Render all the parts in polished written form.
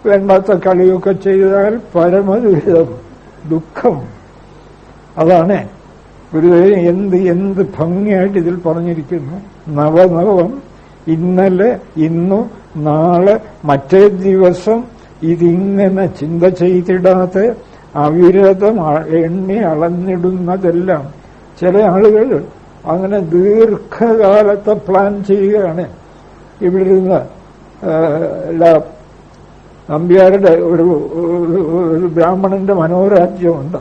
വേണ്ടാത്ത കളിയൊക്കെ ചെയ്താൽ പരമദുരിതം, ദുഃഖം. അതാണ് ഗുരുദേവൻ എന്ത് ഭംഗിയായിട്ട് ഇതിൽ പറഞ്ഞിരിക്കുന്നു. നവനവം, ഇന്നലെ, ഇന്നു, നാളെ, മറ്റേ ദിവസം, ഇതിങ്ങനെ ചിന്ത ചെയ്തിടാതെ അവിരതം എണ്ണി അളന്നിടുന്നതെല്ലാം. ചില ആളുകൾ അങ്ങനെ ദീർഘകാലത്തെ പ്ലാൻ ചെയ്യുകയാണ്. ഇവിടെ ഇരുന്ന് നമ്പ്യാരുടെ ഒരു ബ്രാഹ്മണന്റെ മനോരാജ്യമുണ്ട്.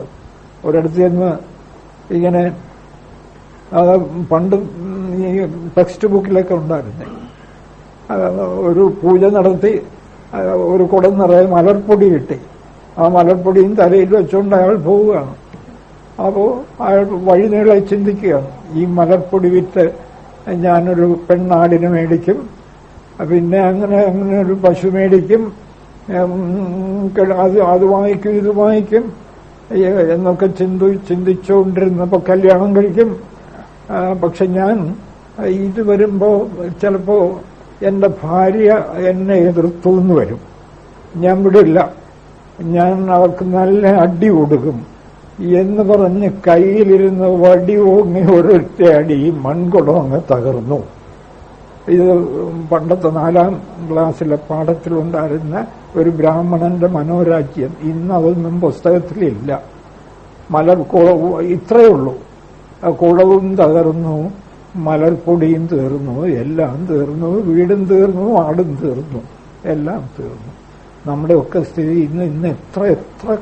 ഒരിടത്ത് ചെന്ന് ഇങ്ങനെ പണ്ട് ഈ ടെക്സ്റ്റ് ബുക്കിലൊക്കെ ഉണ്ടായിരുന്നു. ഒരു പൂജ നടത്തി ഒരു കുടം നിറയെ മലർപ്പൊടി കിട്ടി. ആ മലർപ്പൊടിയും തലയിൽ വെച്ചുകൊണ്ട് അയാൾ പോവുകയാണ്. അപ്പോൾ അയാൾ വഴിനീളെ ചിന്തിക്കുകയാണ്, ഈ മലർപ്പൊടി വിറ്റ് ഞാനൊരു പെണ്ണാടിനെ മേടിക്കും, പിന്നെ അങ്ങനെ ഒരു പശു മേടിക്കും, അത് വാങ്ങിക്കും, ഇത് വാങ്ങിക്കും എന്നൊക്കെ ചിന്തിച്ചുകൊണ്ടിരുന്നപ്പോൾ കല്യാണം കഴിക്കും. പക്ഷെ ഞാൻ ഇത് വരുമ്പോ ചിലപ്പോ എന്റെ ഭാര്യ എന്നെ എതിർത്തു എന്ന് വരും. ഞാൻ വിടില്ല, ഞാൻ അവർക്ക് നല്ല അടി കൊടുക്കും എന്ന് പറഞ്ഞ് കയ്യിലിരുന്ന് വടി ഓങ്ങി ഒരൊറ്റ അടി മൺകുടം അങ്ങ് തകർന്നു. ഇത് പണ്ടത്തെ 4ാം ക്ലാസ്സിലെ പാഠത്തിലുണ്ടായിരുന്ന ഒരു ബ്രാഹ്മണന്റെ മനോരാജ്യം. ഇന്ന് അതൊന്നും പുസ്തകത്തിലില്ല. ഇത്രയേ ഉള്ളൂ. കുളവും തകർന്നു, മലർപ്പൊടിയും തീർന്നു, എല്ലാം തീർന്നു, വീടും തീർന്നു, ആടും തീർന്നു, എല്ലാം തീർന്നു. നമ്മുടെയൊക്കെ സ്ഥിതി ഇന്ന് എത്ര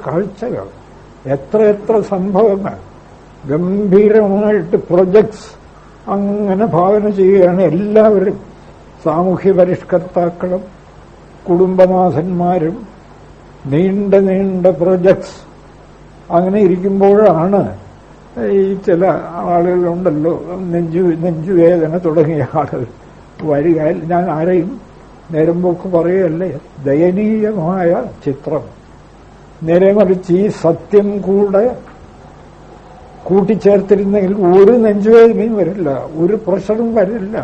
കാഴ്ചകൾ, എത്ര സംഭവങ്ങൾ. ഗംഭീരമായിട്ട് പ്രൊജക്ട്സ് അങ്ങനെ ഭാവന ചെയ്യുകയാണ് എല്ലാവരും. സാമൂഹ്യ പരിഷ്കർത്താക്കളും കുടുംബനാഥന്മാരും നീണ്ട പ്രൊജക്ട്സ്. അങ്ങനെ ഇരിക്കുമ്പോഴാണ് ഈ ചില ആളുകളുണ്ടല്ലോ, നെഞ്ചുവേദന തുടങ്ങിയ ആളുകൾ വരിക. ഞാൻ ആരെയും നേരമ്പോക്ക് പറയുകയല്ലേ, ദയനീയമായ ചിത്രം. നേരെ മറിച്ച് ഈ സത്യം കൂടെ കൂട്ടിച്ചേർത്തിരുന്നെങ്കിൽ ഒരു നെഞ്ചുവേദനയും വരില്ല, ഒരു പ്രഷറും വരില്ല.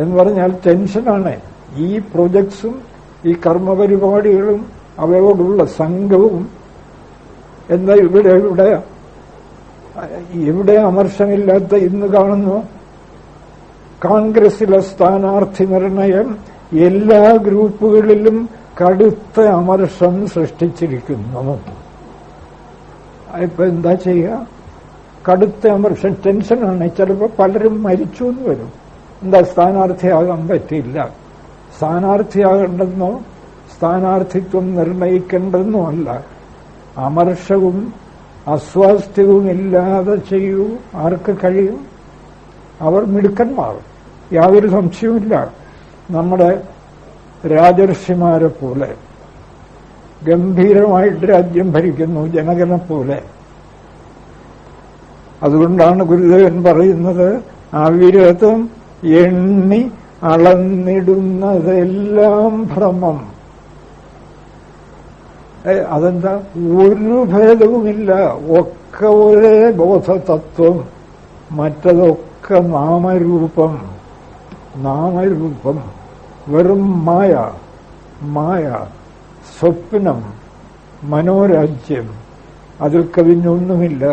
എന്ന് പറഞ്ഞാൽ ടെൻഷനാണ്. ഈ പ്രൊജക്ട്സും ഈ കർമ്മപരിപാടികളും അവയോടുള്ള സംഘവും. എന്താ ഇവിടെ അമർഷമില്ലാത്ത ഇന്ന് കാണുന്നു. കോൺഗ്രസിലെ സ്ഥാനാർത്ഥി നിർണയം എല്ലാ ഗ്രൂപ്പുകളിലും കടുത്ത അമർഷം സൃഷ്ടിച്ചിരിക്കുന്നു. ഇപ്പൊ എന്താ ചെയ്യുക? കടുത്ത അമർഷം, ടെൻഷനാണ്. ചിലപ്പോൾ പലരും മരിച്ചു എന്ന് വരും. എന്താ, സ്ഥാനാർത്ഥിയാകാൻ പറ്റില്ല. സ്ഥാനാർത്ഥിയാകേണ്ടെന്നോ സ്ഥാനാർത്ഥിത്വം നിർണയിക്കേണ്ടെന്നോ അല്ല. അമർഷവും അസ്വാസ്ഥ്യവും ഇല്ലാതെ ചെയ്യൂ. ആർക്ക് കഴിയും? അവർ മിടുക്കന്മാർ, യാതൊരു സംശയവുമില്ല. നമ്മുടെ രാജർഷിമാരെ പോലെ ഗംഭീരമായിട്ട് രാജ്യം ഭരിക്കുന്നു, ജനകനെ പോലെ. അതുകൊണ്ടാണ് ഗുരുദേവൻ പറയുന്നത്, അവിരതം എണ്ണി അളന്നിടുന്നതെല്ലാം ഭ്രമം. അതെന്താ? ഒരു ഭേദവുമില്ല. ഒക്കെ ഒരേ ബോധതത്വം, മറ്റതൊക്കെ നാമരൂപം. വെറും മായ, സ്വപ്നം, മനോരാജ്യം. അതിൽ കവിഞ്ഞൊന്നുമില്ല.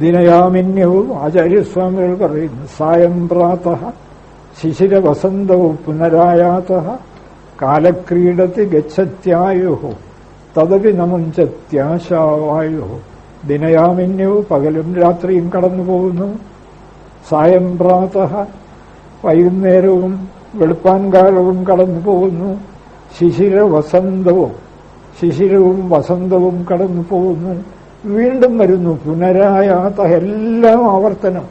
ദിനയാമിന്യവും ആചാര്യസ്വാമികൾ പറയുന്നു, സായം പ്രാതഃ ശിശിരവസന്തവും പുനരായാതഃ കാലക്രീഡത്തി ഗച്ഛത്യായുഃ തദപി നമുഞ്ചത്യാശാവായുഃ. ദിനയാമിന്യവും പകലും രാത്രിയും കടന്നു പോകുന്നു. സായം പ്രാതഃ വൈകുന്നേരവും വെളുപ്പാൻകാലവും കടന്നു പോകുന്നു. ശിശിരവും വസന്തവും കടന്നു പോകുന്നു. വീണ്ടും വരുന്നു. പുനരായാത, എല്ലാം ആവർത്തനം.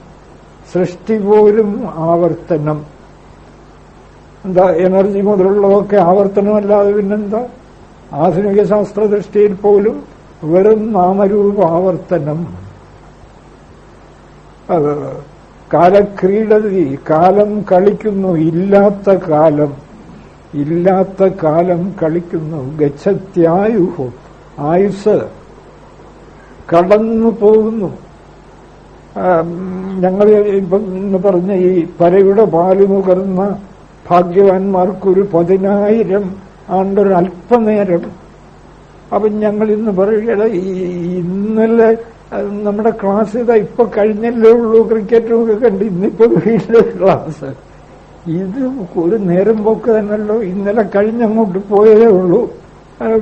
സൃഷ്ടി പോലും ആവർത്തനം. എന്താ, എനർജി മുതലുള്ളതൊക്കെ ആവർത്തനമല്ലാതെ പിന്നെന്താ? ആധുനിക ശാസ്ത്രദൃഷ്ടിയിൽ പോലും വെറും നാമരൂപ ആവർത്തനം. കാലക്രീഡതി, കാലം കളിക്കുന്നു. ഇല്ലാത്ത കാലം കളിക്കുന്നു. ഗച്ഛത്യായുഃ, ആയുസ് കടന്നു പോകുന്നു. ഞങ്ങൾ ഇപ്പം ഇന്ന് പറഞ്ഞ ഈ പരയുടെ പാല് നുകർന്ന ഭാഗ്യവാന്മാർക്കൊരു 10,000 ആണ്ടൊരല്പനേരം. അപ്പം ഞങ്ങൾ ഇന്ന് പറയുകയാണ്, ഇന്നലെ നമ്മുടെ ക്ലാസ് ഇതാ ഇപ്പൊ കഴിഞ്ഞല്ലേ ഉള്ളൂ, ക്രിക്കറ്റും ഒക്കെ കണ്ട് ഇന്നിപ്പോ വീണ്ടും ക്ലാസ്. ഇത് ഒരു നേരം പോക്ക് തന്നെയല്ലോ, ഇന്നലെ കഴിഞ്ഞങ്ങോട്ട് പോയതേ ഉള്ളൂ,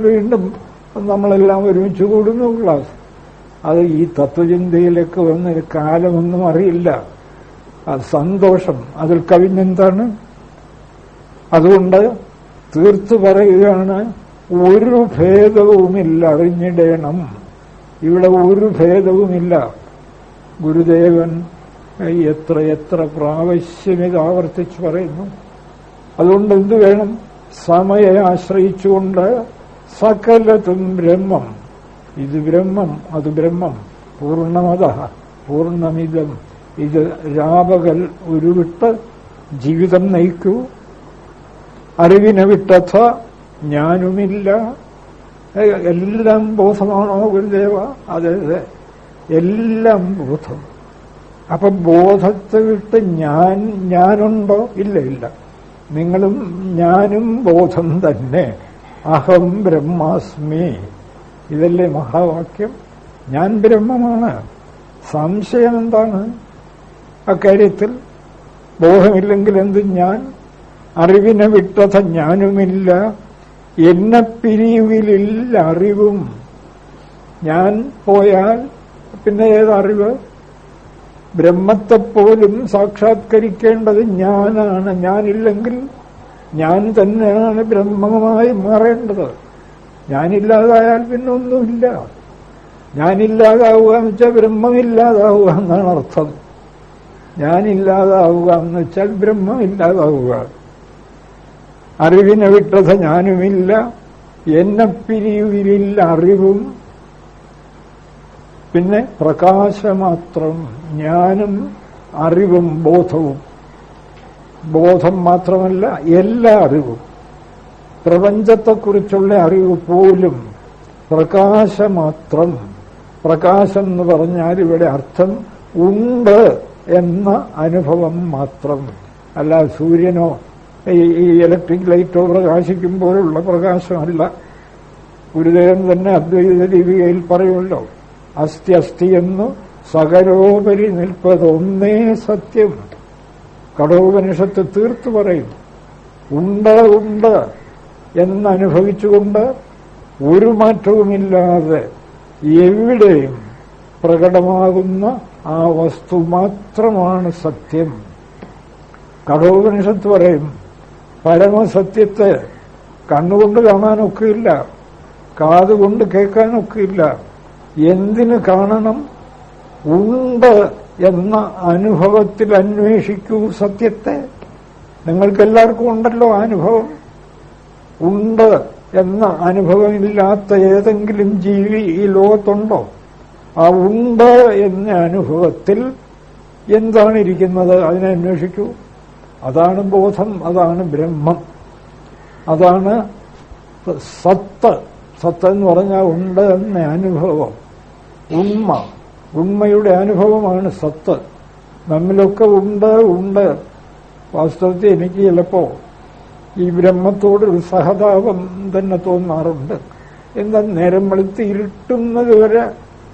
വീണ്ടും നമ്മളെല്ലാം ഒരുമിച്ച് കൂടുന്നു ക്ലാസ്. അത് ഈ തത്വചിന്തയിലേക്ക് വന്നൊരു കാലമൊന്നും അറിയില്ല. അത് സന്തോഷം, അതിൽ കവിഞ്ഞെന്താണ്? അതുകൊണ്ട് തീർത്തു പറയുകയാണ്, ഒരു ഭേദവുമില്ല, അറിഞ്ഞിടേണം. ഇവിടെ ഒരു ഭേദവുമില്ല. ഗുരുദേവൻ എത്ര എത്ര പ്രാവശ്യം ഇത് ആവർത്തിച്ച് പറയുന്നു. അതുകൊണ്ട് എന്തു വേണം? സമയെ ആശ്രയിച്ചുകൊണ്ട് സകലതും ബ്രഹ്മം. ഇത് ബ്രഹ്മം, അത് ബ്രഹ്മം. പൂർണ്ണമത പൂർണ്ണമിതം. ഇത് രാപകൽ ഉരുവിട്ട് ജീവിതം നയിക്കൂ. അറിവിനെ വിട്ടഥ ഞാനുമില്ല. എല്ലാം ബോധമാണോ ഗുരുദേവ? അതെ, എല്ലാം ബോധം. അപ്പൊ ബോധത്തെ വിട്ട് ഞാനുണ്ടോ? ഇല്ല. നിങ്ങളും ഞാനും ബോധം തന്നെ. അഹം ബ്രഹ്മാസ്മി. ഇതല്ലേ മഹാവാക്യം? ഞാൻ ബ്രഹ്മമാണ്. സംശയം എന്താണ് അക്കാര്യത്തിൽ? ബോധമില്ലെങ്കിൽ എന്ത് ഞാൻ? അറിവിനെ വിട്ടത ഞാനുമില്ല. എന്നെ പിരിവിലില്ല അറിവും. ഞാൻ പോയാൽ പിന്നെ ഏതറിവ്? ബ്രഹ്മത്തെപ്പോലും സാക്ഷാത്കരിക്കേണ്ടത് ഞാനാണ്. ഞാനില്ലെങ്കിൽ ഞാൻ തന്നെയാണ് ബ്രഹ്മമായി മാറേണ്ടത്. ഞാനില്ലാതായാൽ പിന്നെ ഒന്നുമില്ല. ഞാനില്ലാതാവുക എന്ന് വെച്ചാൽ ബ്രഹ്മമില്ലാതാവുക എന്നാണ് അർത്ഥം. ഞാനില്ലാതാവുക എന്ന് വെച്ചാൽ ബ്രഹ്മമില്ലാതാവുക. അറിവിനെ വിട്ടത ഞാനുമില്ല. എന്നെ പിരിവിലില്ല അറിവും. പിന്നെ പ്രകാശമാത്രം. ഞാനും അറിവും ബോധവും. ബോധം മാത്രമല്ല, എല്ലാ അറിവും. പ്രപഞ്ചത്തെക്കുറിച്ചുള്ള അറിവ് പോലും പ്രകാശമാത്രം. പ്രകാശം എന്ന് പറഞ്ഞാൽ ഇവിടെ അർത്ഥം ഉണ്ട് എന്ന അനുഭവം മാത്രം. അല്ല സൂര്യനോ ഈ ഇലക്ട്രിക് ലൈറ്റോ പ്രകാശിക്കുമ്പോഴുള്ള പ്രകാശമല്ല. ഗുരുദേവൻ തന്നെ അദ്വൈത ദീപികയിൽ പറയുമല്ലോ, അസ്ഥി അസ്ഥി എന്ന് സകലോപരി നിൽപ്പതൊന്നേ സത്യം. കഠോപനിഷത്ത് തീർത്തു പറയും, ഉണ്ട് എന്നനുഭവിച്ചുകൊണ്ട് ഒരു മാറ്റവുമില്ലാതെ എവിടെയും പ്രകടമാകുന്ന ആ വസ്തു മാത്രമാണ് സത്യം. കഠോപനിഷത്ത് പറയും, പരമസത്യത്തെ കണ്ണുകൊണ്ട് കാണാനൊക്കെയില്ല, കാതുകൊണ്ട് കേൾക്കാനൊക്കെയില്ല. എന്തിനു കാണണം? ഉണ്ട് എന്ന അനുഭവത്തിൽ അന്വേഷിക്കൂ സത്യത്തെ. നിങ്ങൾക്കെല്ലാവർക്കും ഉണ്ടല്ലോ അനുഭവം. ഉണ്ട് എന്ന അനുഭവമില്ലാത്ത ഏതെങ്കിലും ജീവി ഈ ലോകത്തുണ്ടോ? ആ ഉണ്ട് എന്ന അനുഭവത്തിൽ എന്താണ് ഇരിക്കുന്നത്? അതിനെ അന്വേഷിക്കൂ. അതാണ് ബോധം, അതാണ് ബ്രഹ്മം, അതാണ് സത്ത്. സത്ത് എന്ന് പറഞ്ഞാൽ ഉണ്ട് എന്ന അനുഭവം, ഉണ്മയുടെ അനുഭവമാണ് സത്ത്. നമ്മിലൊക്കെ ഉണ്ട്. വാസ്തവത്തിൽ എനിക്ക് ചിലപ്പോ ഈ ബ്രഹ്മത്തോടൊരു സഹതാപം തന്നെ തോന്നാറുണ്ട്. എന്താ, നേരം വെളുത്ത് ഇരുട്ടുന്നത് വരെ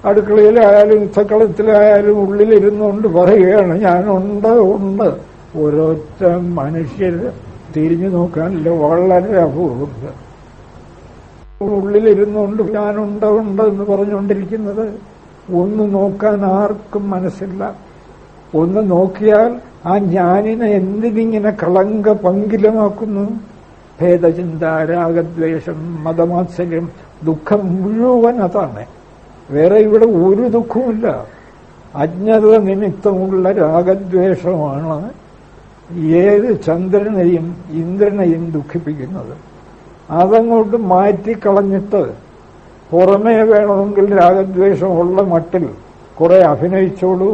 അടുക്കളയിലായാലും യുദ്ധക്കളത്തിലായാലും ഉള്ളിലിരുന്നുകൊണ്ട് പറയുകയാണ് ഞാനുണ്ട്. ഓരോരുത്ത മനുഷ്യർ തിരിഞ്ഞു നോക്കാനില്ല, വളരെ അപൂർവം. ഉള്ളിലിരുന്നുകൊണ്ട് ഞാനുണ്ട് എന്ന് പറഞ്ഞുകൊണ്ടിരിക്കുന്നത്. ഒന്ന് നോക്കാൻ ആർക്കും മനസ്സില്ല. ഒന്ന് നോക്കിയാൽ ആ ഞാനിനെ എന്തിനിങ്ങനെ കളങ്ക പങ്കിലമാക്കുന്നു? ഭേദചിന്ത, രാഗദ്വേഷം, മതമാത്സര്യം, ദുഃഖം മുഴുവൻ അതാണ്. വേറെ ഇവിടെ ഒരു ദുഃഖവുമില്ല. അജ്ഞത നിമിത്തമുള്ള രാഗദ്വേഷമാണ് ഏത് ചന്ദ്രനെയും ഇന്ദ്രനെയും ദുഃഖിപ്പിക്കുന്നത്. അതങ്ങോട്ട് മാറ്റിക്കളഞ്ഞിട്ട് പുറമേ വേണമെങ്കിൽ രാഗദ്വേഷമുള്ള മട്ടിൽ കുറെ അഭിനയിച്ചോളൂ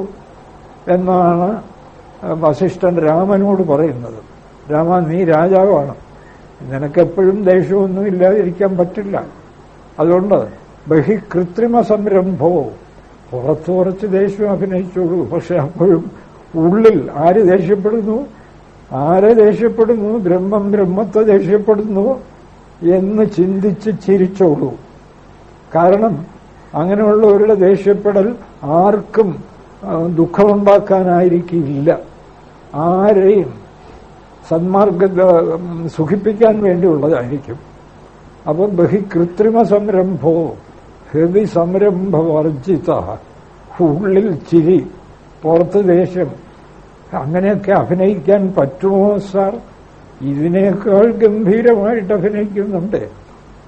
എന്നാണ് വസിഷ്ഠൻ രാമനോട് പറയുന്നത്. രാമ, നീ രാജാവാണ്, നിനക്കെപ്പോഴും ദേഷ്യമൊന്നും ഇല്ലാതിരിക്കാൻ പറ്റില്ല. അതുകൊണ്ട് ബഹികൃത്രിമ സംരംഭവും പുറത്ത് ദേഷ്യം അഭിനയിച്ചോളൂ. പക്ഷെ അപ്പോഴും ഉള്ളിൽ ആര് ദേഷ്യപ്പെടുന്നു? ആരെ ദേഷ്യപ്പെടുന്നു? ബ്രഹ്മം ബ്രഹ്മത്തെ ദേഷ്യപ്പെടുന്നു എന്ന് ചിന്തിച്ച് ചിരിച്ചോളൂ. കാരണം അങ്ങനെയുള്ളവരുടെ ദേഷ്യപ്പെടൽ ആർക്കും ദുഃഖമുണ്ടാക്കാനായിരിക്കില്ല. ആരെയും സന്മാർഗ സുഖിപ്പിക്കാൻ വേണ്ടിയുള്ളതായിരിക്കും. അപ്പൊ ബഹികൃത്രിമ സംരംഭോ ഹൃദി സംരംഭവർജിത. ഉള്ളിൽ ചിരി, പുറത്ത് ദേഷ്യം, അങ്ങനെയൊക്കെ അഭിനയിക്കാൻ പറ്റുമോ സാർ? ഇതിനേക്കാൾ ഗംഭീരമായിട്ട് അഭിനയിക്കുന്നുണ്ട്.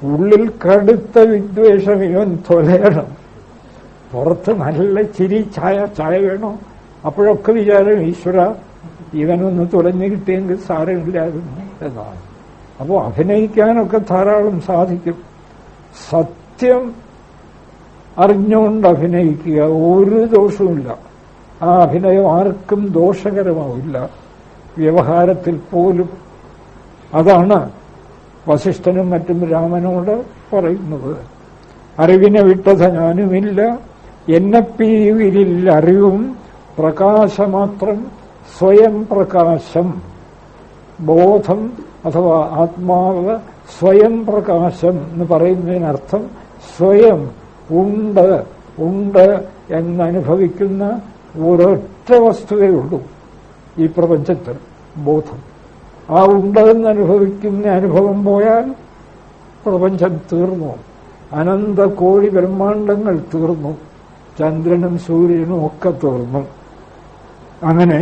ഉള്ളിൽ കടുത്ത വിദ്വേഷം ഇവൻ തൊലയണം, പുറത്ത് നല്ല ചിരി, ചായ വേണോ? അപ്പോഴൊക്കെ വിചാരം ഈശ്വര ഇവനൊന്ന് തുലഞ്ഞു കിട്ടിയെങ്കിൽ സാരമില്ലായിരുന്നു എന്നാണ്. അപ്പോൾ അഭിനയിക്കാനൊക്കെ ധാരാളം സാധിക്കും. സത്യം അറിഞ്ഞുകൊണ്ട് അഭിനയിക്കുക, ഒരു ദോഷവുമില്ല. ആ അഭിനയം ആർക്കും ദോഷകരമാവില്ല, വ്യവഹാരത്തിൽ പോലും. അതാണ് വസിഷ്ഠനും മറ്റും രാമനോട് പറയുന്നത്. അറിവിനെ വിട്ടത ഞാനുമില്ല, എന്നെ പിരിവിലില്ല അറിവും പ്രകാശമാത്രം സ്വയം പ്രകാശം. ബോധം അഥവാ ആത്മാവ് സ്വയം പ്രകാശം എന്ന് പറയുന്നതിനർത്ഥം സ്വയം ഉണ്ട് എന്നനുഭവിക്കുന്ന ഒരൊറ്റ വസ്തുവേ ഉള്ളൂ ഈ പ്രപഞ്ചത്തിൽ, ബോധം. ആ ഉണ്ടെന്നനുഭവിക്കുന്ന അനുഭവം പോയാൽ പ്രപഞ്ചം തീർന്നു, അനന്ത കോടി ബ്രഹ്മാണ്ടങ്ങൾ തീർന്നു, ചന്ദ്രനും സൂര്യനും ഒക്കെ തീർന്നു. അങ്ങനെ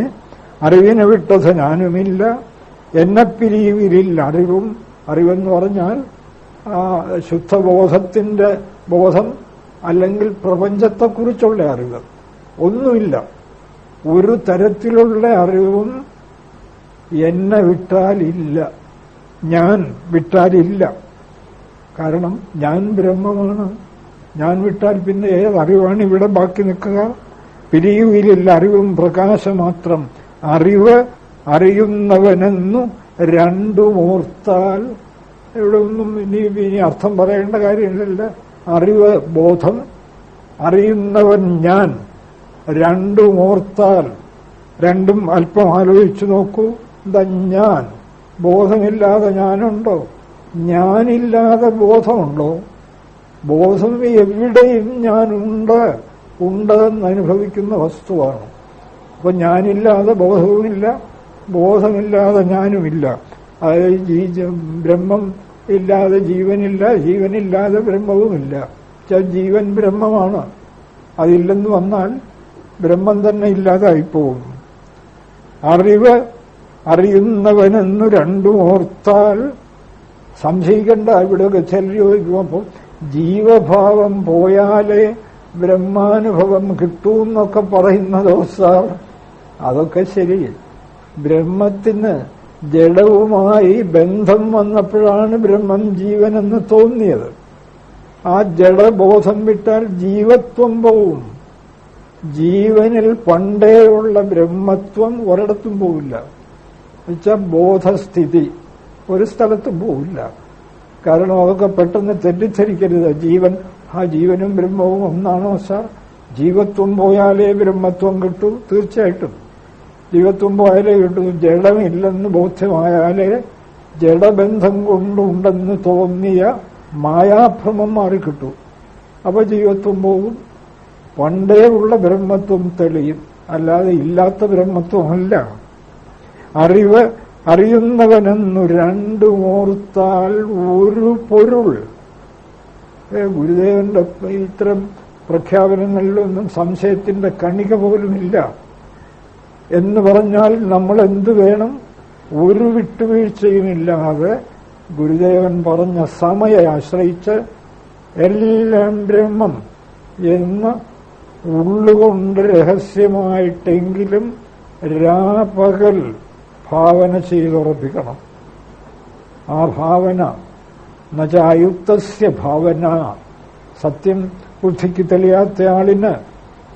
അറിവിനെ വിട്ടത് ഞാനുമില്ല, എന്നെ പിരിവിലില്ല അറിവും. അറിവെന്ന് പറഞ്ഞാൽ ആ ശുദ്ധബോധത്തിന്റെ ബോധം, അല്ലെങ്കിൽ പ്രപഞ്ചത്തെക്കുറിച്ചുള്ള അറിവ്. ഒന്നുമില്ല, ഒരു തരത്തിലുള്ള അറിവും എന്നെ വിട്ടാലില്ല, ഞാൻ വിട്ടാലില്ല. കാരണം ഞാൻ ബ്രഹ്മമാണ്. ഞാൻ വിട്ടാൽ പിന്നെ ഏതറിവാണ് ഇവിടെ ബാക്കി നിൽക്കുക? പിരിയുവിലില്ല അറിവും പ്രകാശമാത്രം. അറിവ് അറിയുന്നവനെന്നു രണ്ടുമോർത്താൽ, ഇവിടെ ഒന്നും ഇനി അർത്ഥം പറയേണ്ട കാര്യമില്ല. അറിവ് ബോധം, അറിയുന്നവൻ ഞാൻ, രണ്ടുമോർത്താൽ. രണ്ടും അല്പം ആലോചിച്ചു നോക്കൂ. എന്താ ഞാൻ? ബോധമില്ലാതെ ഞാനുണ്ടോ? ഞാനില്ലാതെ ബോധമുണ്ടോ? ബോധം എവിടെയും ഞാനുണ്ട് എന്നനുഭവിക്കുന്ന വസ്തുവാണ്. അപ്പൊ ഞാനില്ലാതെ ബോധവുമില്ല, ബോധമില്ലാതെ ഞാനുമില്ല. അതായത് ബ്രഹ്മം ഇല്ലാതെ ജീവനില്ല, ജീവനില്ലാതെ ബ്രഹ്മവുമില്ല. ജീവൻ ബ്രഹ്മമാണ്, അതില്ലെന്ന് വന്നാൽ ബ്രഹ്മം തന്നെ ഇല്ലാതായിപ്പോകും. അറിവ് അറിയുന്നവനെന്നു രണ്ടും ഓർത്താൽ സംശയിക്കേണ്ട. ഇവിടെ ചോദിക്കുമ്പോൾ ജീവഭാവം പോയാലേ ബ്രഹ്മാനുഭവം കിട്ടൂന്നൊക്കെ പറയുന്നതോ സാർ? അതൊക്കെ ശരി. ബ്രഹ്മത്തിന് ജഡവുമായി ബന്ധം വന്നപ്പോഴാണ് ബ്രഹ്മം ജീവനെന്ന് തോന്നിയത്. ആ ജഡബോധം വിട്ടാൽ ജീവത്വം പോവും. ജീവനിൽ പണ്ടേയുള്ള ബ്രഹ്മത്വം ഒരിടത്തും പോവില്ല. എന്നുവെച്ചാൽ ബോധസ്ഥിതി ഒരു സ്ഥലത്തും പോവില്ല. കാരണം അതൊക്കെ പെട്ടെന്ന് തെറ്റിദ്ധരിക്കരുത്. ജീവനും ബ്രഹ്മവും ഒന്നാണോ സാർ? ജീവത്വം പോയാലേ ബ്രഹ്മത്വം കിട്ടൂ. തീർച്ചയായിട്ടും ജീവത്വം പോയാലേ കിട്ടൂ. ജഡമില്ലെന്ന് ബോധ്യമായാലേ ജഡബന്ധം കൊണ്ടുണ്ടെന്ന് തോന്നിയ മായാഭ്രമം മാറിക്കിട്ടൂ. അപ്പൊ ജീവത്വം പോകും, പണ്ടേ ഉള്ള ബ്രഹ്മത്വം തെളിയും. അല്ലാതെ ഇല്ലാത്ത ബ്രഹ്മത്വമല്ല. അറിവ് അറിയുന്നവനെന്നു രണ്ടുമോർത്താൽ ഒരു പൊരുൾ. ഗുരുദേവന്റെ ഇത്തരം പ്രഖ്യാപനങ്ങളിലൊന്നും സംശയത്തിന്റെ കണിക പോലുമില്ല. എന്ന് പറഞ്ഞാൽ നമ്മൾ എന്തു വേണം? ഒരു വിട്ടുവീഴ്ചയുമില്ലാതെ ഗുരുദേവൻ പറഞ്ഞ സമയെ ആശ്രയിച്ച് എല്ലാം ബ്രഹ്മം എന്ന് ഉള്ളുകൊണ്ട് രഹസ്യമായിട്ടെങ്കിലും രാപകൽ ഭാവന ചെയ്തുറപ്പിക്കണം. ആ ഭാവന നചായുക്തസ്യ ഭാവന. സത്യം ബുദ്ധിക്ക് തെളിയാത്ത ആളിന്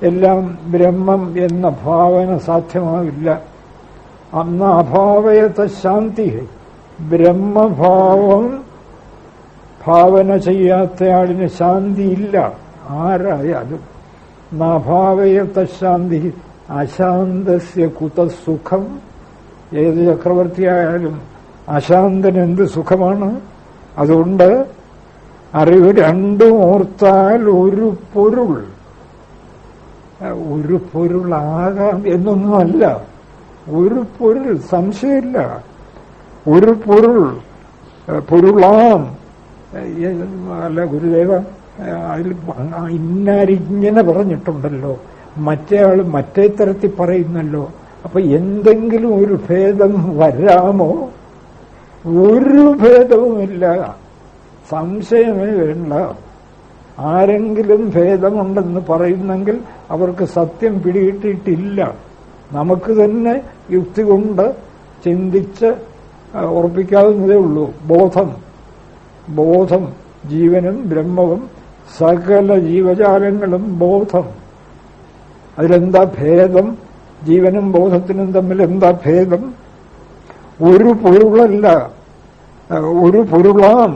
എല്ലാം ബ്രഹ്മം എന്ന ഭാവന സാധ്യമാവില്ല. അന്ന് അഭാവയത ശാന്തി. ബ്രഹ്മഭാവം ഭാവന ചെയ്യാത്തയാളിന് ശാന്തിയില്ല. ആരായാലും നാഭാവയത ശാന്തി അശാന്തസ്യ കുതസുഖം. ഏത് ചക്രവർത്തിയായാലും അശാന്തൻ എന്ത് സുഖമാണ്. അതുകൊണ്ട് അറിവ് രണ്ടും ഓർത്താൽ ഒരു പൊരുളാകാം എന്നൊന്നുമല്ല. ഒരു പൊരുൾ, സംശയമില്ല, ഒരു പൊരുളാം. അല്ല ഗുരുദേവ, അതിൽ ഇന്നാരിങ്ങനെ പറഞ്ഞിട്ടുണ്ടല്ലോ, മറ്റേ ആൾ മറ്റേ തരത്തിൽ പറയുന്നല്ലോ, അപ്പൊ എന്തെങ്കിലും ഒരു ഭേദം വരാമോ? ഒരു ഭേദവുമില്ല, സംശയമേ വേണ്ട. ആരെങ്കിലും ഭേദമുണ്ടെന്ന് പറയുന്നെങ്കിൽ അവർക്ക് സത്യം പിടികിട്ടിയിട്ടില്ല. നമുക്ക് തന്നെ യുക്തി കൊണ്ട് ചിന്തിച്ച് ഉറപ്പിക്കാവുന്നതേ ഉള്ളൂ. ബോധം ജീവനും ബ്രഹ്മവും സകല ജീവജാലങ്ങളും ബോധം. അതിലെന്താ ഭേദം? ജീവനും ബോധത്തിനും തമ്മിൽ എന്താ ഭേദം? ഒരു പൊരുളല്ല, ഒരു പൊരുളാം.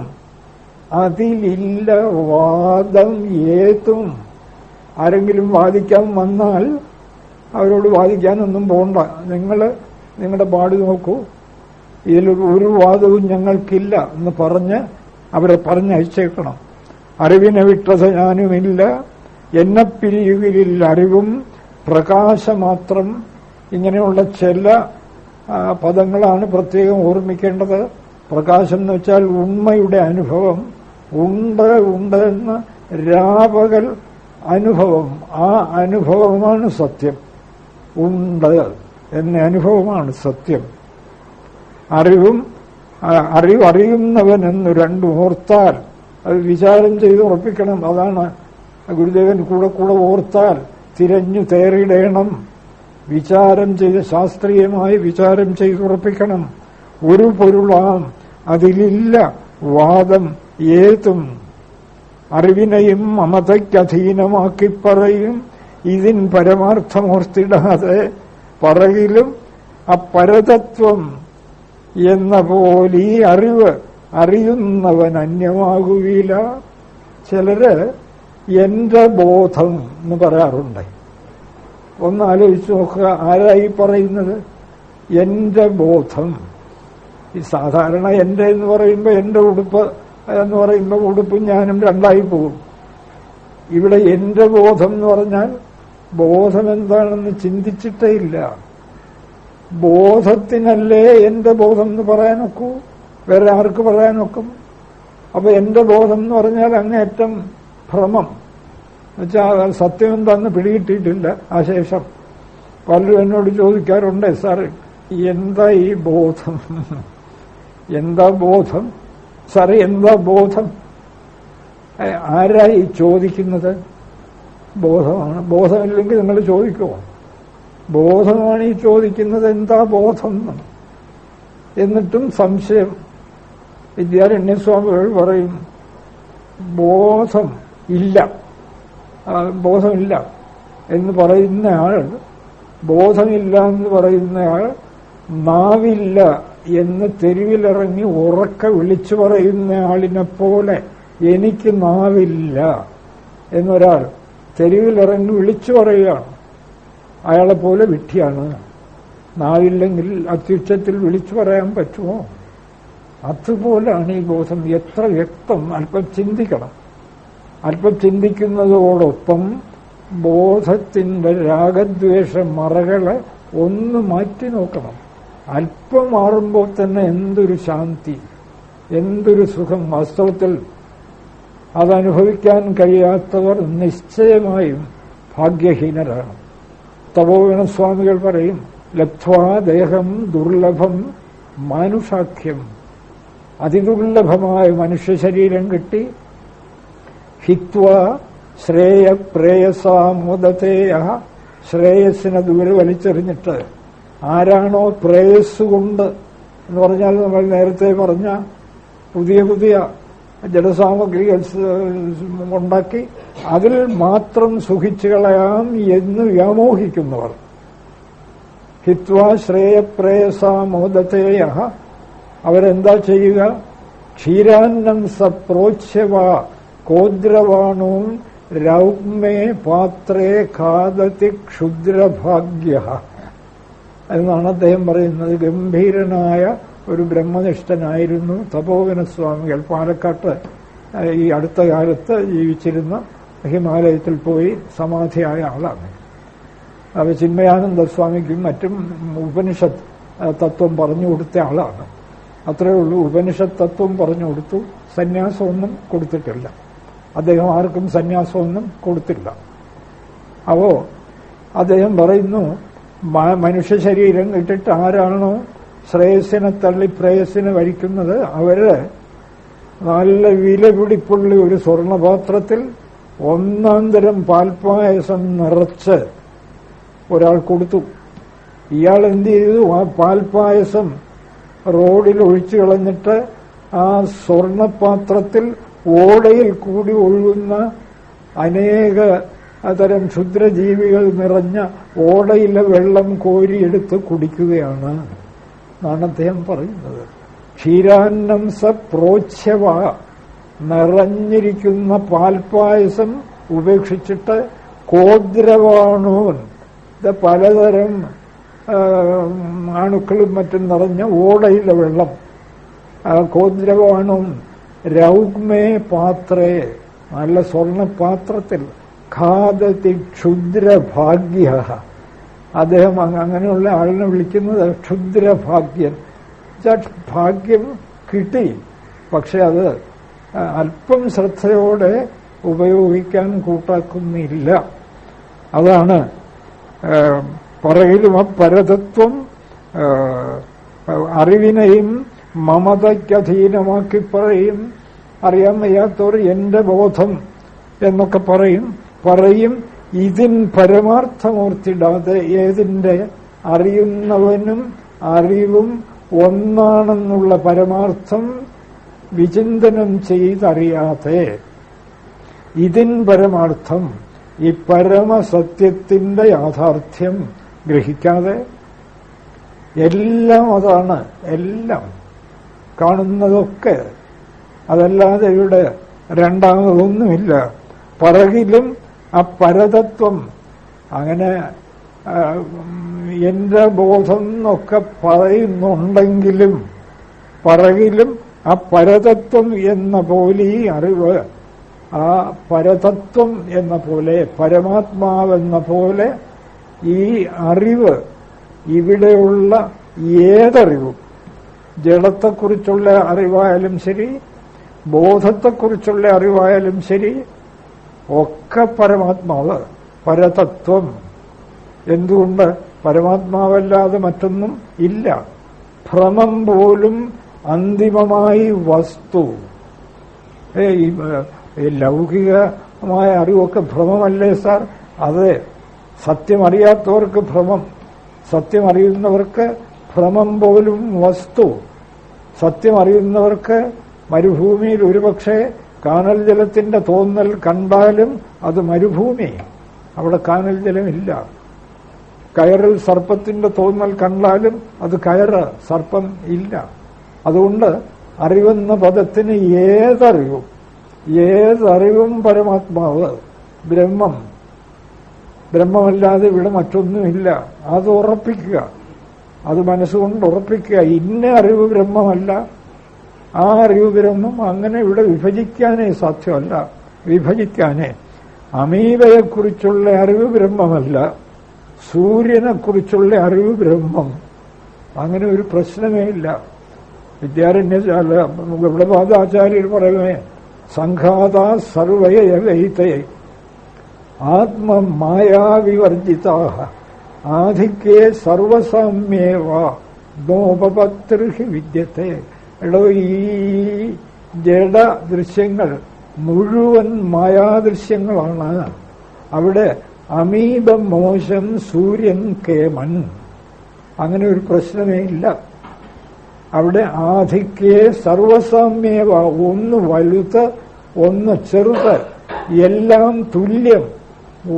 അതിലില്ല വാദം ഏതും. ആരെങ്കിലും വാദിക്കാൻ വന്നാൽ അവരോട് വാദിക്കാനൊന്നും പോണ്ട. നിങ്ങളുടെ പാട് നോക്കൂ, ഇതിലൊരു വാദവും ഞങ്ങൾക്കില്ല എന്ന് പറഞ്ഞ് അവരെ പറഞ്ഞയച്ചേക്കണം. അറിവിനെ വിട്ടത് ഞാനുമില്ല, എന്നെ പിരിയുകിൽ അറിവും പ്രകാശമാത്രം. ഇങ്ങനെയുള്ള ചില പദങ്ങളാണ് പ്രത്യേകം ഓർമ്മിക്കേണ്ടത്. പ്രകാശം എന്ന് വെച്ചാൽ ഉണ്മയുടെ അനുഭവം. ഉണ്ട് എന്ന രാപകൽ അനുഭവം, ആ അനുഭവമാണ് സത്യം. ഉണ്ട് എന്ന അനുഭവമാണ് സത്യം. അറിയുന്നവൻ എന്ന് രണ്ടും ഓർത്താൽ, അത് വിചാരം ചെയ്ത് ഉറപ്പിക്കണം. അതാണ് ഗുരുദേവൻ കൂടെ ഓർത്താൽ തിരഞ്ഞു തേറിടേണം. വിചാരം ചെയ്ത്, ശാസ്ത്രീയമായി വിചാരം ചെയ്തുറപ്പിക്കണം. ഒരു പൊരുളാം, അതിലില്ല വാദം ഏതും. അറിവിനെയും മമതയ്ക്കധീനമാക്കി പറയും, ഇതിൻ പരമാർത്ഥമോർത്തിടാതെ പറകിലും അപരതത്വം എന്ന പോലെ ഈ അറിവ് അറിയുന്നവൻ അന്യമാകുകയില്ല. ചിലര് എന്റെ ബോധം എന്ന് പറയാറുണ്ട്. ഒന്ന് ആലോചിച്ച് നോക്കുക, ആരായി പറയുന്നത്? എന്റെ ബോധം. ഈ സാധാരണ എന്റെ എന്ന് പറയുമ്പോൾ എന്റെ ഉടുപ്പ് എന്ന് പറയുമ്പോൾ ഉടുപ്പും ഞാനും രണ്ടായി പോകും. ഇവിടെ എന്റെ ബോധം എന്ന് പറഞ്ഞാൽ ബോധം എന്താണെന്ന് ചിന്തിച്ചിട്ടേ ഇല്ല. ബോധത്തിനല്ലേ എന്റെ ബോധം എന്ന് പറയാനൊക്കൂ? വേറെ ആർക്ക് പറയാനൊക്കും? അപ്പൊ എന്റെ ബോധം എന്ന് പറഞ്ഞാൽ അങ്ങേറ്റം ഭ്രമം. എന്നുവെച്ചാൽ സത്യം എന്താന്ന് പിടികിട്ടിയിട്ടില്ല. ആ ശേഷം പലരും എന്നോട് ചോദിക്കാറുണ്ട്, സാർ എന്താ ഈ ബോധം? എന്താ ബോധം? സാറേ എന്താ ബോധം? ആരായി ചോദിക്കുന്നത്? ബോധമാണ്. ബോധമില്ലെങ്കിൽ നിങ്ങൾ ചോദിക്കുമോ? ബോധമാണ് ഈ ചോദിക്കുന്നത്, എന്താ ബോധം? എന്നിട്ടും സംശയം. വിദ്യാരണ്യസ്വാമികൾ പറയും, ബോധമില്ല എന്ന് പറയുന്നയാൾ, ബോധമില്ല എന്ന് പറയുന്നയാൾ നാവില്ല എന്ന് തെരുവിലിറങ്ങി ഉറക്കെ വിളിച്ചു പറയുന്നയാളിനെ പോലെ എനിക്ക് നാവില്ല എന്നൊരാൾ തെരുവിലിറങ്ങി വിളിച്ചു പറയുകയാണ്. അയാളെപ്പോലെ വിഡ്ഢിയാണ്. നാവില്ലെങ്കിൽ അത്യുച്ചത്തിൽ വിളിച്ചു പറയാൻ പറ്റുമോ? അതുപോലാണ് ഈ ബോധം. എത്ര വ്യക്തം! അല്പം ചിന്തിക്കണം. അല്പം ചിന്തിക്കുന്നതോടൊപ്പം ബോധത്തിന്റെ രാഗദ്വേഷ മറകളെ ഒന്ന് മാറ്റി നോക്കണം. അല്പം മാറുമ്പോൾ തന്നെ എന്തൊരു ശാന്തി, എന്തൊരു സുഖം! വാസ്തവത്തിൽ അതനുഭവിക്കാൻ കഴിയാത്തവർ നിശ്ചയമായും ഭാഗ്യഹീനരാണ്. തപോവനസ്വാമികൾ പറയും, ലബ്ധ്വാ ദേഹം ദുർലഭം മാനുഷാഖ്യം. അതിദുർലഭമായ മനുഷ്യ ശരീരം കിട്ടി. ഹിത്വാ ശ്രേയ പ്രേയസാമുദതേയ. ശ്രേയസ്സിനെ ദൂരെ വലിച്ചെറിഞ്ഞിട്ട് ആരാണോ പ്രേയസ്സുകൊണ്ട് എന്ന് പറഞ്ഞാൽ നമ്മൾ നേരത്തെ പറഞ്ഞ പുതിയ ജഡസാമഗ്രികൾ ഉണ്ടാക്കി അതിൽ മാത്രം സുഖിച്ചു കളയാം എന്ന് വ്യാമോഹിക്കുന്നവർ, ഹിത്വാ ശ്രേയപ്രേയസാമോദതേയ, അവരെന്താ ചെയ്യുക? ക്ഷീരാന്നം സപ്രോച്യവ കോദ്രവാണൂം രൗമേ പാത്രേ ഖാദതി ക്ഷുദ്രഭാഗ്യ. എന്നാണ് അദ്ദേഹം പറയുന്നത്. ഗംഭീരനായ ഒരു ബ്രഹ്മനിഷ്ഠനായിരുന്നു തപോവനസ്വാമികൾ. പാലക്കാട്ട് ഈ അടുത്ത കാലത്ത് ജീവിച്ചിരുന്ന ഹിമാലയത്തിൽ പോയി സമാധിയായ ആളാണ്. അവ ചിന്മയാനന്ദ സ്വാമിക്കും മറ്റും ഉപനിഷത്ത് തത്വം പറഞ്ഞു കൊടുത്ത ആളാണ്. അത്രയേ ഉള്ളൂ. ഉപനിഷത്ത് തത്വം പറഞ്ഞു കൊടുത്തു. സന്യാസമൊന്നും കൊടുത്തിട്ടില്ല. അദ്ദേഹം ആർക്കും സന്യാസമൊന്നും കൊടുത്തില്ല. അപ്പോ അദ്ദേഹം പറയുന്നു, മനുഷ്യ ശരീരം കിട്ടിട്ട് ആരാണോ ശ്രേയസ്സിനെ തള്ളി പ്രേയസ്സിനെ വരിക്കുന്നത് അവര് നല്ല വില പിടിപ്പുള്ള ഒരു സ്വർണപാത്രത്തിൽ ഒന്നാന്തരം പാൽപ്പായസം നിറച്ച് ഒരാൾ കൊടുത്തു. ഇയാൾ എന്ത് ചെയ്തു? ആ പാൽപ്പായസം റോഡിൽ ഒഴിച്ചു കളഞ്ഞിട്ട് ആ സ്വർണപാത്രത്തിൽ ഓടയിൽ കൂടി ഒഴുകുന്ന അനേക തരം ക്ഷുദ്രജീവികൾ നിറഞ്ഞ ഓടയിലെ വെള്ളം കോരിയെടുത്ത് കുടിക്കുകയാണ് എന്നാണ് അദ്ദേഹം പറയുന്നത്. ക്ഷീരാന്നം സ പ്രോച്ഛവ, നിറഞ്ഞിരിക്കുന്ന പാൽപ്പായസം ഉപേക്ഷിച്ചിട്ട് കോദ്രവാണൂൻ, ഇത് പലതരം അണുക്കളും മറ്റും നിറഞ്ഞ ഓടയിലെ വെള്ളം, കോദ്രവാണും രൗഗ്മേ പാത്രേ, നല്ല സ്വർണപാത്രത്തിൽ ഖാദതി ക്ഷുദ്രഭാഗ്യ. അദ്ദേഹം അങ്ങനെയുള്ള ആളിനെ വിളിക്കുന്നത് ക്ഷുദ്രഭാഗ്യൻ. ഭാഗ്യം കിട്ടി, പക്ഷെ അത് അല്പം ശ്രദ്ധയോടെ ഉപയോഗിക്കാൻ കൂട്ടാക്കുന്നില്ല. അതാണ് പറയിലും അപരതത്വം അറിവിനെയും മമതയ്ക്കധീനമാക്കി പറയും. അറിയാൻ വയ്യാത്തവർ എന്റെ ബോധം എന്നൊക്കെ പറയും. ഇതിൻ പരമാർത്ഥമൂർത്തിടാതെ ഏതിന്റെ അറിയുന്നവനും അറിവും ഒന്നാണെന്നുള്ള പരമാർത്ഥം വിചിന്തനം ചെയ്തറിയാതെ, ഇതിൻ പരമാർത്ഥം ഈ പരമസത്യത്തിന്റെ യാഥാർത്ഥ്യം ഗ്രഹിക്കാതെ, എല്ലാം അതാണ്, എല്ലാം കാണുന്നതൊക്കെ അതല്ലാതെ ഇവിടെ രണ്ടാമതൊന്നുമില്ല. പറകിലും ആ പരതത്വം, അങ്ങനെ എന്റെ ബോധം എന്നൊക്കെ പറയുന്നുണ്ടെങ്കിലും പറകിലും ആ പരതത്വം എന്ന പോലെ ഈ അറിവ്, ആ പരതത്വം എന്ന പോലെ, പരമാത്മാവെന്ന പോലെ ഈ അറിവ്, ഇവിടെയുള്ള ഏതറിവും, ജഡത്തെക്കുറിച്ചുള്ള അറിവായാലും ശരി, ബോധത്തെക്കുറിച്ചുള്ള അറിവായാലും ശരി, ഒക്കെ പരമാത്മാവ്, പരതത്വം. എന്തുകൊണ്ട്? പരമാത്മാവല്ലാതെ മറ്റൊന്നും ഇല്ല. ഭ്രമം പോലും അന്തിമമായി വസ്തു. ഈ ലൗകികമായ അറിവൊക്കെ ഭ്രമമല്ലേ സാർ? അതെ, സത്യമറിയാത്തവർക്ക് ഭ്രമം, സത്യമറിയുന്നവർക്ക് ഭ്രമം പോലും വസ്തു. സത്യമറിയുന്നവർക്ക് മരുഭൂമിയിൽ ഒരുപക്ഷെ കാനൽ ജലത്തിന്റെ തോന്നൽ കണ്ടാലും അത് മരുഭൂമി, അവിടെ കാനൽ ജലമില്ല. കയറിൽ സർപ്പത്തിന്റെ തോന്നൽ കണ്ടാലും അത് കയറ്, സർപ്പം ഇല്ല. അതുകൊണ്ട് അറിവെന്ന പദത്തിന് ഏതറിവും പരമാത്മാവ്, ബ്രഹ്മം. ബ്രഹ്മമല്ലാതെ ഇവിടെ മറ്റൊന്നുമില്ല. അത് ഉറപ്പിക്കുക, അത് മനസ്സുകൊണ്ട് ഉറപ്പിക്കുക. ഇന്ന അറിവ് ബ്രഹ്മമല്ല, ആ അറിവ് ബ്രഹ്മം, അങ്ങനെ ഇവിടെ വിഭജിക്കാനേ സാധ്യമല്ല. വിഭജിക്കാനേ. അമീബയെക്കുറിച്ചുള്ള അറിവ് ബ്രഹ്മമല്ല, സൂര്യനെക്കുറിച്ചുള്ള അറിവ് ബ്രഹ്മം. അങ്ങനെ ഒരു പ്രശ്നമേ ഇല്ല. വിദ്യാരണ്യശാല ഗൗഡപാദാചാര്യർ പറയുമേ, സംഘാത സർവയവൈതയെ ആത്മമായാവിവർജിതാ ആധിക്യേ സർവസാമ്യേവ നോപപത്രിഹി വിദ്യത്തെ. എടോ, ഈ ജഡ ദൃശ്യങ്ങൾ മുഴുവൻ മായാദൃശ്യങ്ങളാണ്. അവിടെ അമീബ മോശം, സൂര്യൻ കേമൻ, അങ്ങനെ ഒരു പ്രശ്നമേ ഇല്ല. അവിടെ ആധിക്യേ സർവസാമ്യേവ, ഒന്ന് വലുത് ഒന്ന് ചെറുത്, എല്ലാം തുല്യം.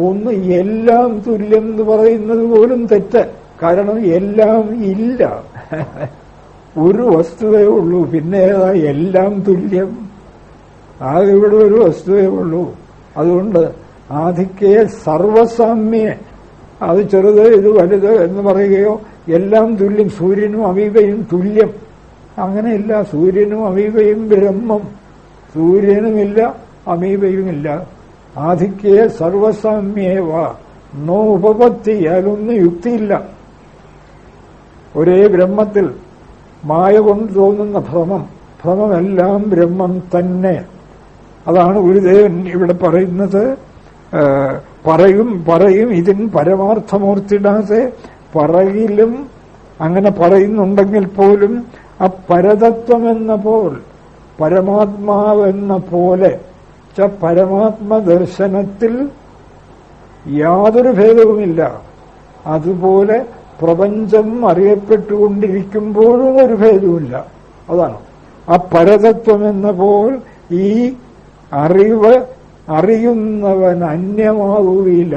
ഒന്ന് എല്ലാം തുല്യം എന്ന് പറയുന്നത് പോലും തെറ്റ്. കാരണം എല്ലാം ഇല്ല, ഒരു വസ്തുവേ ഉള്ളൂ. പിന്നെ ഏതാ എല്ലാം തുല്യം? ആകെ ഇവിടെ ഒരു വസ്തുവേ ഉള്ളൂ. അതുകൊണ്ട് ആധിക്യേ സർവസാമ്യേ, അത് ചെറുത് ഇത് വലുത് എന്ന് പറയുകയോ എല്ലാം തുല്യം. സൂര്യനും അമീബയും തുല്യം. അങ്ങനെയില്ല. സൂര്യനും അമീബയും ബ്രഹ്മം. സൂര്യനുമില്ല, അമീബയുമില്ല. ആധിക്യേ സർവസാമ്യേവ നോ ഉപപത്തി. അതിലൊന്നും യുക്തിയില്ല. ഒരേ ബ്രഹ്മത്തിൽ മായ കൊണ്ട് തോന്നുന്ന ഭ്രമമെല്ലാം ബ്രഹ്മം തന്നെ. അതാണ് ഗുരുദേവൻ ഇവിടെ പറയുന്നത്. പറയും ഇതിന് പരമാർത്ഥമോർത്തിടാതെ പറയിലും അങ്ങനെ പറയുന്നുണ്ടെങ്കിൽ പോലും ആ പരതത്വമെന്ന പരമാത്മാവെന്ന പോലെ പരമാത്മദർശനത്തിൽ യാതൊരു ഭേദവുമില്ല. അതുപോലെ പ്രപഞ്ചം അറിയപ്പെട്ടുകൊണ്ടിരിക്കുമ്പോഴും ഒരു ഭേദവുമില്ല. അതാണ് ആ പരതത്വമെന്ന ഈ അറിയുന്നവൻ അന്യമാവുകയില്ല.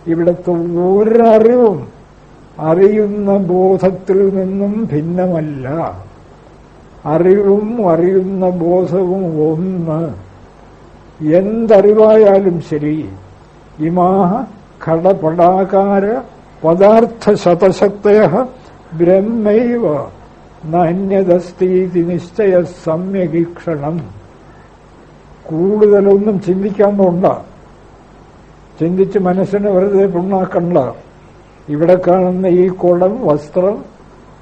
ഇവിടുത്തെ ഒരറിവും അറിയുന്ന ബോധത്തിൽ നിന്നും ഭിന്നമല്ല. അറിവും അറിയുന്ന ബോധവും ഒന്ന്. എന്തറിവായാലും ശരി, ഇമാഹ ഘടപടാകാര പദാർത്ഥ ശതശക്തയ ബ്രഹ്മൈവ നാന്യതസ്തീതി നിശ്ചയ സമ്യഗീക്ഷണം. കൂടുതലൊന്നും ചിന്തിക്കാൻ പോണ്ട. ചിന്തിച്ച് മനസ്സിനെ വെറുതെ പുണ്ണാക്കണ്ട. ഇവിടെ കാണുന്ന ഈ കുടം, വസ്ത്രം,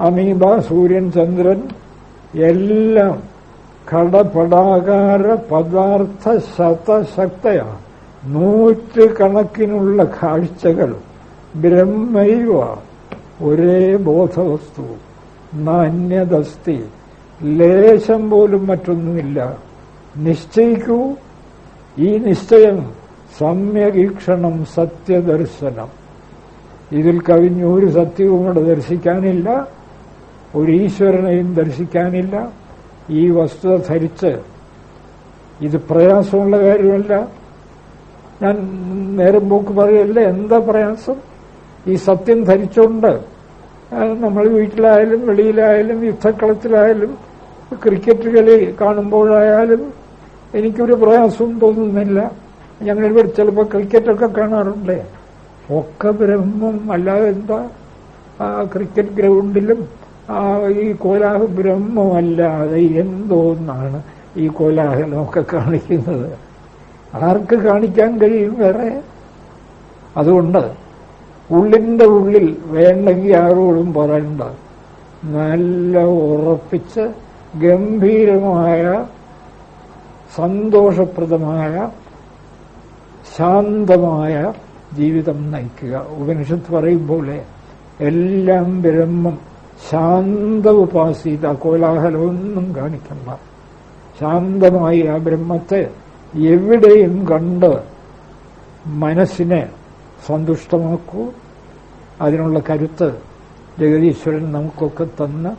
അമീബ, സൂര്യൻ, ചന്ദ്രൻ എല്ലാം ഘടപടാകാര പദാർത്ഥ ശതശക്തയ നൂറ്റുകണക്കിനുള്ള കാഴ്ചകൾ ബ്രഹ്മൈവ ഒരേ ബോധവസ്തു. നാന്യതസ്തി. ലേശം പോലും മറ്റൊന്നുമില്ല. നിശ്ചയിക്കൂ. ഈ നിശ്ചയം സമ്യഗീക്ഷണം, സത്യദർശനം. ഇതിൽ കവിഞ്ഞൊരു സത്യവും കൂടെ ദർശിക്കാനില്ല, ഒരു ഈശ്വരനെയും ദർശിക്കാനില്ല. ഈ വസ്തുത ധരിച്ച് ഇത് പ്രയാസമുള്ള കാര്യമല്ല. ഞാൻ നേരം പോക്ക് പറയല്ല. എന്താ പ്രയാസം? ഈ സത്യം ധരിച്ചുകൊണ്ട് നമ്മൾ വീട്ടിലായാലും വെളിയിലായാലും യുദ്ധക്കളത്തിലായാലും ക്രിക്കറ്റ് കളി കാണുമ്പോഴായാലും എനിക്കൊരു പ്രയാസവും തോന്നുന്നില്ല. ഞങ്ങളിവിടെ ചിലപ്പോൾ ക്രിക്കറ്റൊക്കെ കാണാറുണ്ട്. ഒക്കെ ബ്രഹ്മം. അല്ലാതെ എന്താ ക്രിക്കറ്റ് ഗ്രൗണ്ടിലും ഈ കോലാഹലം ബ്രഹ്മമല്ലാതെ എന്തോന്നാണ് ഈ കോലാഹലമൊക്കെ കാണിക്കുന്നത്? ആർക്ക് കാണിക്കാൻ കഴിയും വേറെ? അതുകൊണ്ട് ഉള്ളിന്റെ ഉള്ളിൽ വേണ്ടെങ്കിൽ ആരോടും പറയണ്ട. നല്ല ഉറപ്പിച്ച് ഗംഭീരമായ സന്തോഷപ്രദമായ ശാന്തമായ ജീവിതം നയിക്കുക. ഉപനിഷത്ത് പറയും പോലെ എല്ലാം ബ്രഹ്മം. ശാന്ത ഉപാസിത. കോലാഹലമൊന്നും കാണിക്കണ്ട. ശാന്തമായി ആ ബ്രഹ്മത്തെ എവിടെയും കണ്ട് മനസ്സിനെ സന്തുഷ്ടമാക്കൂ. അതിനുള്ള കരുത്ത് ജഗദീശ്വരൻ നമുക്കൊക്കെ തന്ന